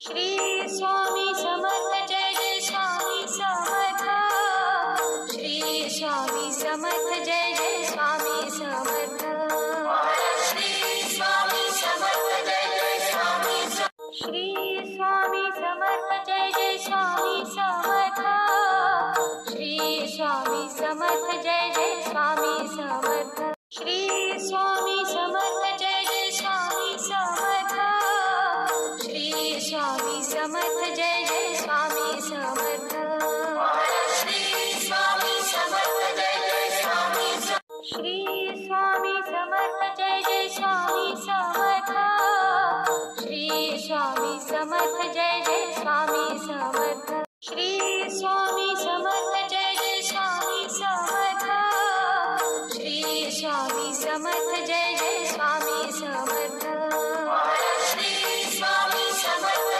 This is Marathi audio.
श्री स्वामी समर्थ जय जय स्वामी समर्थ। श्री स्वामी समर्थ जय जय स्वामी समर्थ। श्री स्वामी समर्थ जय जय स्वामी श्री स्वामी समर्थ जय जय स्वामी समर्थ। श्री स्वामी समर्थ जय जय स्वामी समर्थ। श्री स्वामी समर्थ जय जय स्वामी समर्थ। श्री स्वामी समर्थ जय जय स्वामी समर्थ। श्री स्वामी समर्थ जय जय स्वामी श्री स्वामी समर्थ जय जय स्वामी समर्थ। श्री स्वामी समर्थ जय जय स्वामी समर्थ। श्री स्वामी